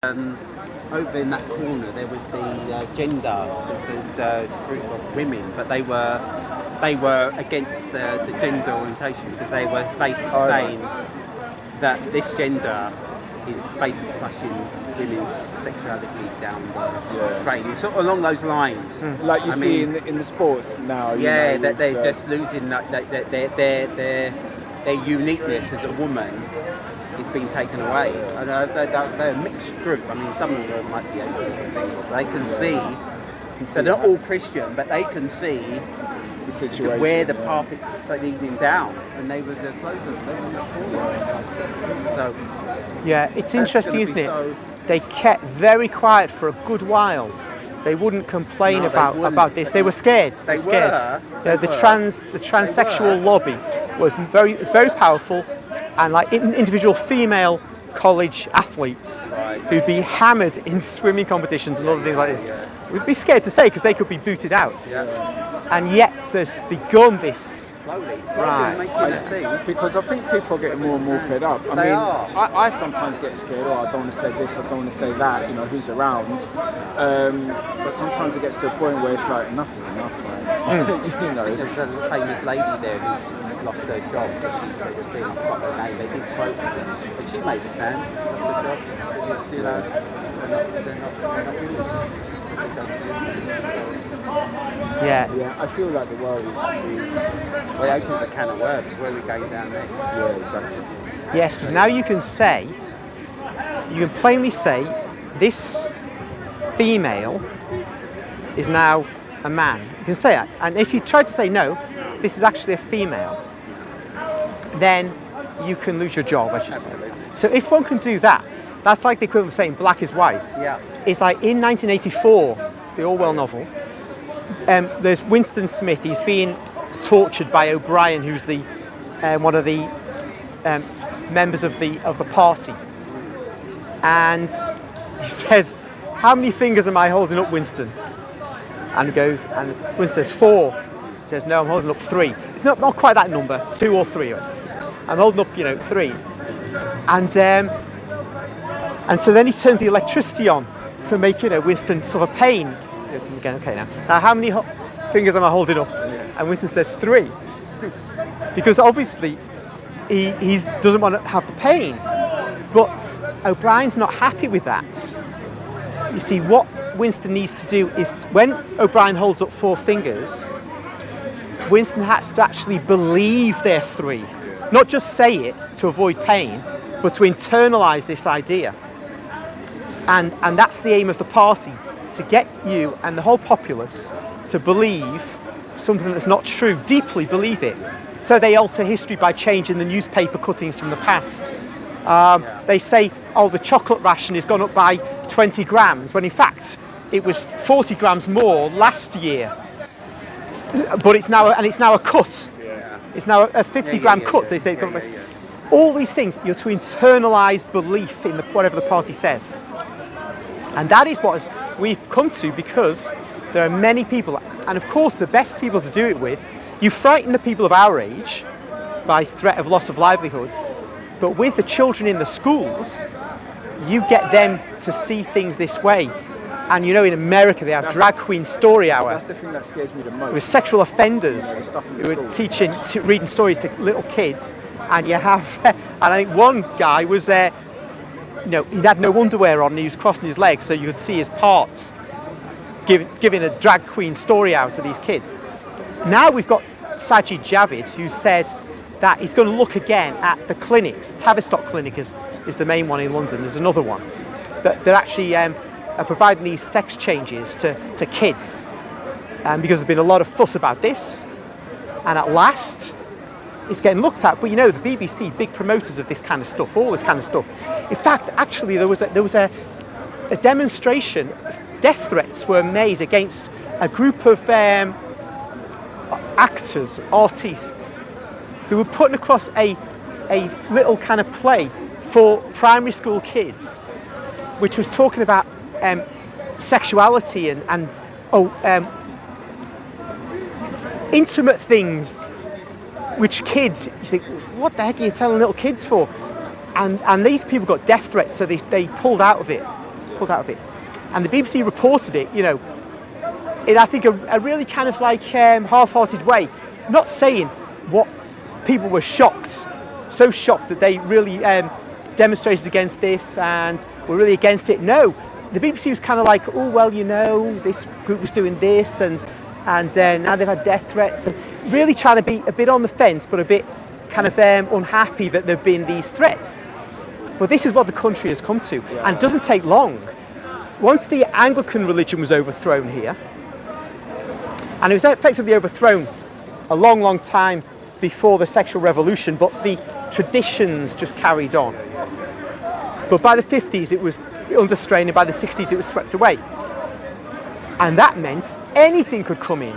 Over in that corner there was the gender, the group of women, but they were against the gender orientation because they were basically saying that this gender is basically flushing women's sexuality down the drain. It's sort of along those lines. Like you see in the sports now. Yeah, that they're just losing their uniqueness as a woman is being taken away. And they're a mixed group. I mean, some of them might be atheists, but they can see. So they're not all Christian, but they can see the situation, where the path is leading down, and they were just loads of them on that corner. So yeah, it's interesting, isn't it? They kept very quiet for a good while. They wouldn't complain about this. They were scared. They were scared. The transsexual lobby was very powerful, and like individual female college athletes who'd be hammered in swimming competitions and other things like this. We'd be scared to say because they could be booted out. And yet there's begun this slowly making a thing. Because I think people are getting more and more fed up. I sometimes get scared. I don't want to say this, I don't want to say that. Who's around? But sometimes it gets to a point where it's like enough is enough, man. There's a famous lady there who lost her job, but she said the thing. I forgot her name. They did quote her, but she made a stand. Lost her job. They're not Yeah, I feel like the world is well, it opens a can of worms. Where are we going down next? Yeah, exactly. Yes, because now you can plainly say, this female is now a man. You can say that. And if you try to say, no, this is actually a female, then you can lose your job, as you say. So if one can do that, that's like the equivalent of saying black is white. Yeah. It's like in 1984, the Orwell novel, there's Winston Smith. He's being tortured by O'Brien, who's the one of the members of the party, and he says, "How many fingers am I holding up, Winston?" And he goes, and Winston says 4. He says, "No, I'm holding up 3. It's not quite that number, 2 or 3. He says, I'm holding up, 3." And so then he turns the electricity on to make Winston suffer pain. Again, okay, now how many fingers am I holding up? And Winston says 3, because obviously he doesn't want to have the pain. But O'Brien's not happy with that. You see, what Winston needs to do is, when O'Brien holds up 4 fingers, Winston has to actually believe they're 3, not just say it to avoid pain, but to internalise this idea. And that's the aim of the party, to get you and the whole populace to believe something that's not true, deeply believe it. So they alter history by changing the newspaper cuttings from the past. They say, the chocolate ration has gone up by 20 grams, when in fact it was 40 grams more last year. But it's now a cut. It's now a 50-gram cut. They say it's gone up. All these things, you're to internalise belief in whatever the party says. And that is what we've come to, because there are many people, and of course the best people to do it with, you frighten the people of our age by threat of loss of livelihood, but with the children in the schools, you get them to see things this way. And in America they have drag queen story hour. That's the thing that scares me the most. With sexual offenders who are reading stories to little kids, and you have, and I think one guy was there, he had no underwear on and he was crossing his legs so you could see his parts, giving a drag queen story out to these kids. Now we've got Sajid Javid, who said that he's going to look again at the clinics. The Tavistock Clinic is the main one in London. There's another one that they're actually are providing these sex changes to kids, because there's been a lot of fuss about this, and at last it's getting looked at. But the BBC, big promoters of this kind of stuff, all this kind of stuff. In fact, actually, there was a demonstration. Death threats were made against a group of actors, artists, who were putting across a little kind of play for primary school kids, which was talking about sexuality and intimate things, which kids, you think, what the heck are you telling little kids for? And these people got death threats, so they pulled out of it. pulled out of it. And the BBC reported it, you know, in I think a really kind of like half-hearted way, not saying what people were shocked, so shocked that they really demonstrated against this and were really against it. No, the BBC was kind of like, oh well, you know, this group was doing this, and now they've had death threats, and really trying to be a bit on the fence, but a bit kind of unhappy that there've been these threats. But this is what the country has come to, and it doesn't take long. Once the Anglican religion was overthrown here, and it was effectively overthrown a long, long time before the sexual revolution, but the traditions just carried on. But by the 50s it was under strain, and by the 60s it was swept away. And that meant anything could come in.